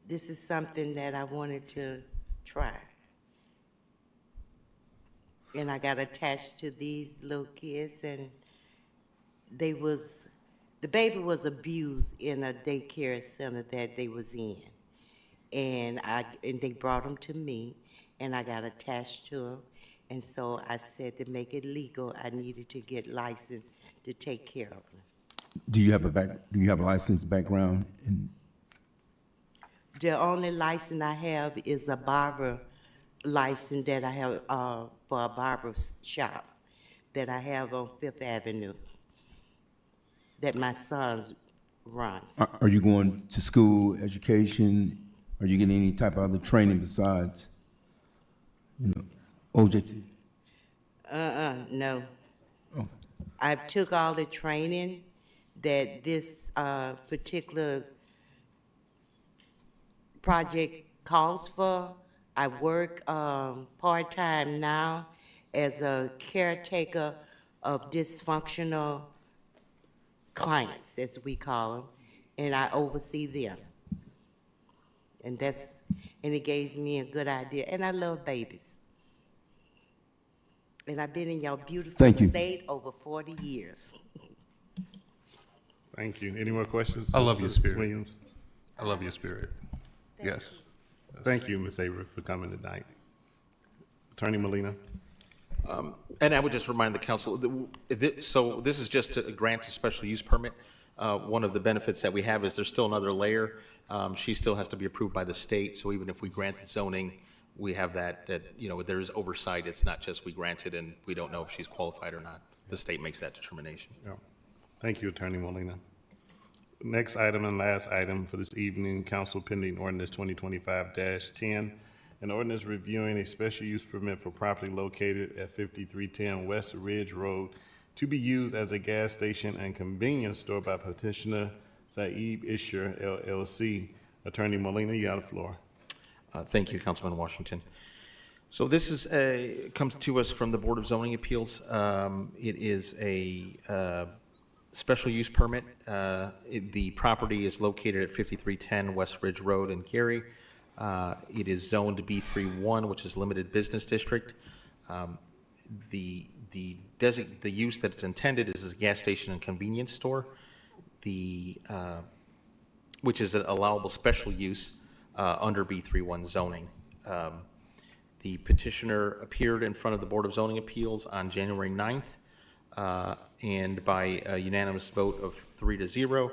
this is something that I wanted to try. And I got attached to these little kids, and the baby was abused in a daycare center that they was in. And they brought them to me, and I got attached to them. And so I said to make it legal, I needed to get licensed to take care of them. Do you have a licensed background in? The only license I have is a barber license that I have for a barber shop that I have on Fifth Avenue that my sons runs. Are you going to school, education? Are you getting any type of other training besides, OJT? No. Oh. I took all the training that this particular project calls for. I work part-time now as a caretaker of dysfunctional clients, as we call them, and I oversee them. And it gave me a good idea. And I love babies. And I've been in your beautiful Thank you. state over 40 years. Thank you. Any more questions? I love your Mrs. spirit. Williams? I love your spirit. Yes. Thank you, Ms. Avery, for coming tonight. Attorney Molina? And I would just remind the council, so this is just to grant a special use permit. One of the benefits that we have is there's still another layer. She still has to be approved by the state, so even if we grant the zoning, we have that there is oversight. It's not just we grant it and we don't know if she's qualified or not. The state makes that determination. Yeah. Thank you, Attorney Molina. Next item and last item for this evening, council pending ordinance 2025-10, an ordinance reviewing a special use permit for property located at 5310 West Ridge Road to be used as a gas station and convenience store by petitioner Saeed Isher, LLC. Attorney Molina, you have the floor. Thank you, Councilman Washington. So this is comes to us from the Board of Zoning Appeals. It is a special use permit. The property is located at 5310 West Ridge Road in Cary. It is zoned B31, which is limited business district. The use that's intended is a gas station and convenience store, which is an allowable special use under B31 zoning. The petitioner appeared in front of the Board of Zoning Appeals on January 9th, and by a unanimous vote of 3-0,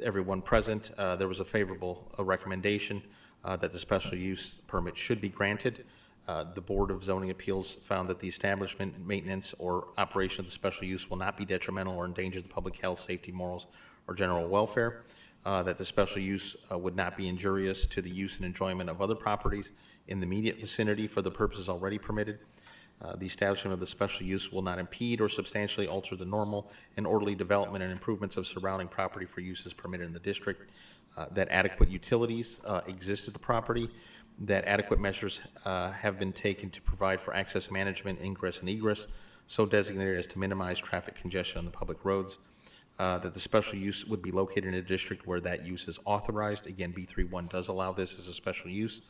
everyone present, there was a favorable recommendation that the special use permit should be granted. The Board of Zoning Appeals found that the establishment, maintenance, or operation of the special use will not be detrimental or endanger the public health, safety, morals, or general welfare, that the special use would not be injurious to the use and enjoyment of other properties in the immediate vicinity for the purposes already permitted. The establishment of the special use will not impede or substantially alter the normal and orderly development and improvements of surrounding property for uses permitted in the district, that adequate utilities exist at the property, that adequate measures have been taken to provide for access management, ingress and egress, so designated as to minimize traffic congestion on the public roads, that the special use would be located in a district where that use is authorized. Again, B31 does allow this as a special use.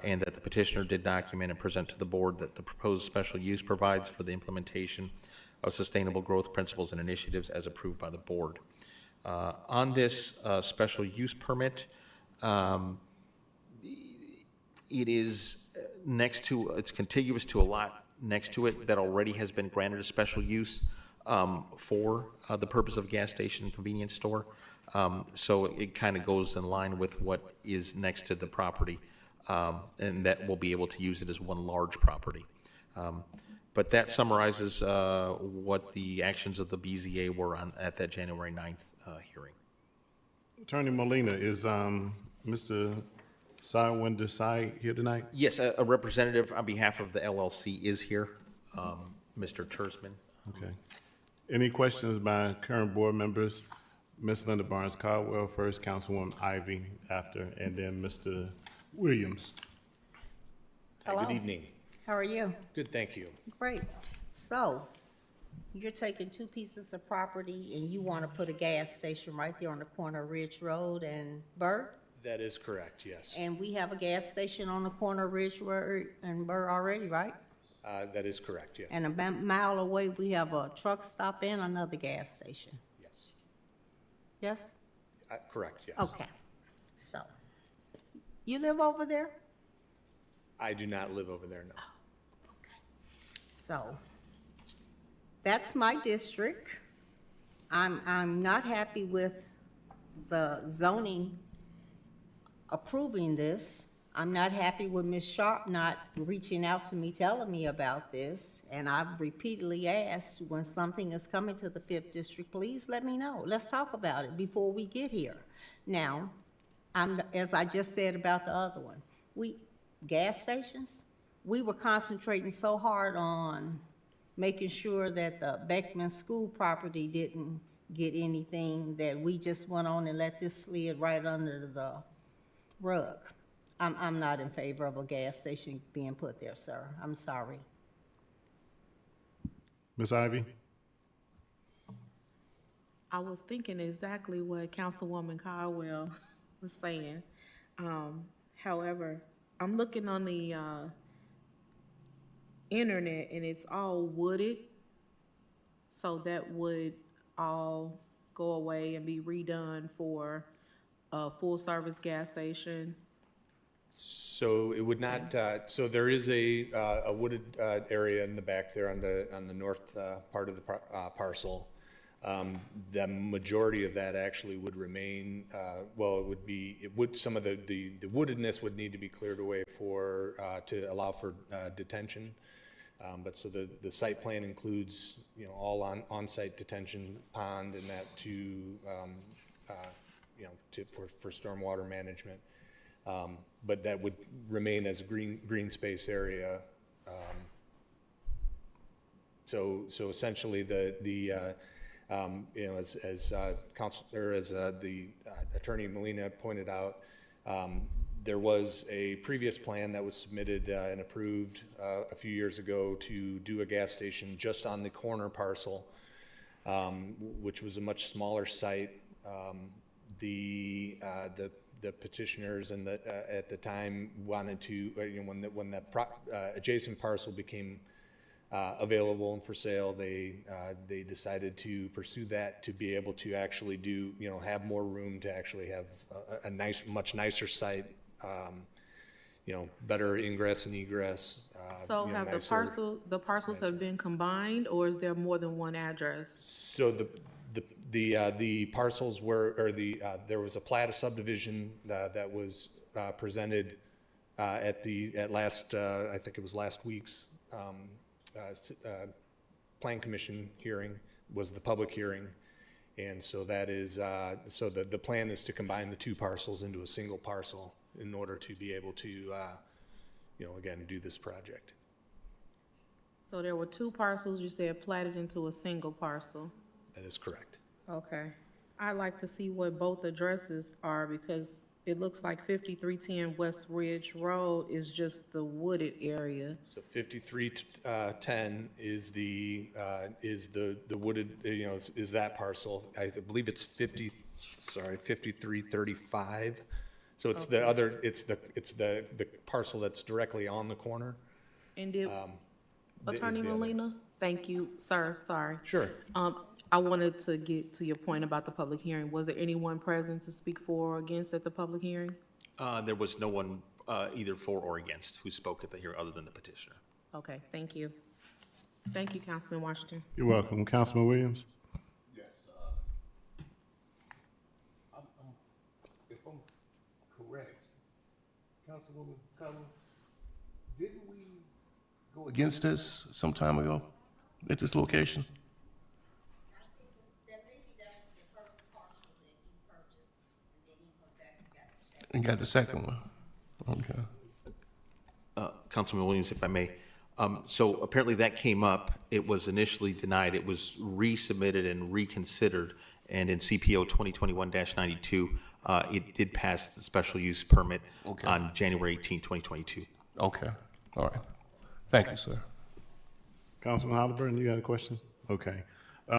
And that the petitioner did document and present to the board that the proposed special use provides for the implementation of sustainable growth principles and initiatives as approved by the board. On this special use permit, it is it's contiguous to a lot next to it that already has been granted a special use for the purpose of gas station and convenience store. So it kind of goes in line with what is next to the property. And that we'll be able to use it as one large property. But that summarizes what the actions of the BZA were at that January 9th hearing. Attorney Molina, is Mr. Saiwinder Sai here tonight? Yes, a representative on behalf of the LLC is here, Mr. Tersman. Okay. Any questions by current board members? Ms. Linda Barnes Caldwell first, Councilwoman Ivy after, and then Mr. Williams. Hello. Good evening. How are you? Good, thank you. Great. So, you're taking two pieces of property and you want to put a gas station right there on the corner of Ridge Road and Burke? That is correct, yes. And we have a gas station on the corner of Ridge Road and Burr already, right? That is correct, yes. And a mile away, we have a truck stop and another gas station. Yes. Yes? Correct, yes. Okay. So, you live over there? I do not live over there, no. So, that's my district. I'm not happy with the zoning approving this. I'm not happy with Ms. Sharp not reaching out to me, telling me about this. And I've repeatedly asked, when something is coming to the 5th District, please let me know. Let's talk about it before we get here. Now, as I just said about the other one, gas stations, we were concentrating so hard on making sure that the Beckman School property didn't get anything, that we just went on and let this slid right under the rug. I'm not in favor of a gas station being put there, sir. I'm sorry. Ms. Ivy? I was thinking exactly what Councilwoman Caldwell was saying. However, I'm looking on the internet and it's all wooded. So that would all go away and be redone for a full-service gas station. So it would not, so there is a wooded area in the back there on the north part of the parcel. The majority of that actually would remain, some of the woodedness would need to be cleared away to allow for detention. But so the site plan includes, all on-site detention pond and that for stormwater management. But that would remain as a green space area. So essentially as the Attorney Molina pointed out, there was a previous plan that was submitted and approved a few years ago to do a gas station just on the corner parcel, which was a much smaller site. The petitioners and at the time wanted to, when the adjacent parcel became available and for sale, they decided to pursue that to be able to actually do, have more room to actually have a much nicer site, better ingress and egress. So have the parcels have been combined, or is there more than one address? So the parcels were, there was a plat of subdivision that was presented at last, I think it was last week's Plan Commission hearing was the public hearing. And so that is, so the plan is to combine the two parcels into a single parcel in order to be able to, again, do this project. So there were two parcels, you said, platted into a single parcel. That is correct. Okay. I'd like to see what both addresses are, because it looks like 5310 West Ridge Road is just the wooded area. So 5310 is the wooded, is that parcel. I believe it's 5335. So it's the other, it's the parcel that's directly on the corner. And did, Attorney Molina? Thank you, sir, sorry. Sure. I wanted to get to your point about the public hearing. Was there anyone present to speak for or against at the public hearing? There was no one either for or against who spoke at the hearing other than the petitioner. Okay, thank you. Thank you, Councilman Washington. You're welcome. Councilman Williams? Yes, if I'm correct, Councilwoman Conlon, didn't we go against this some time ago at this location? And got the second one. Okay. Councilman Williams, if I may. So apparently that came up. It was initially denied. It was resubmitted and reconsidered. And in CPO 2021-92, it did pass the special use permit on January 18, 2022. Okay. All right. Thank you, sir. Councilman Halliburton, you got a question? Okay.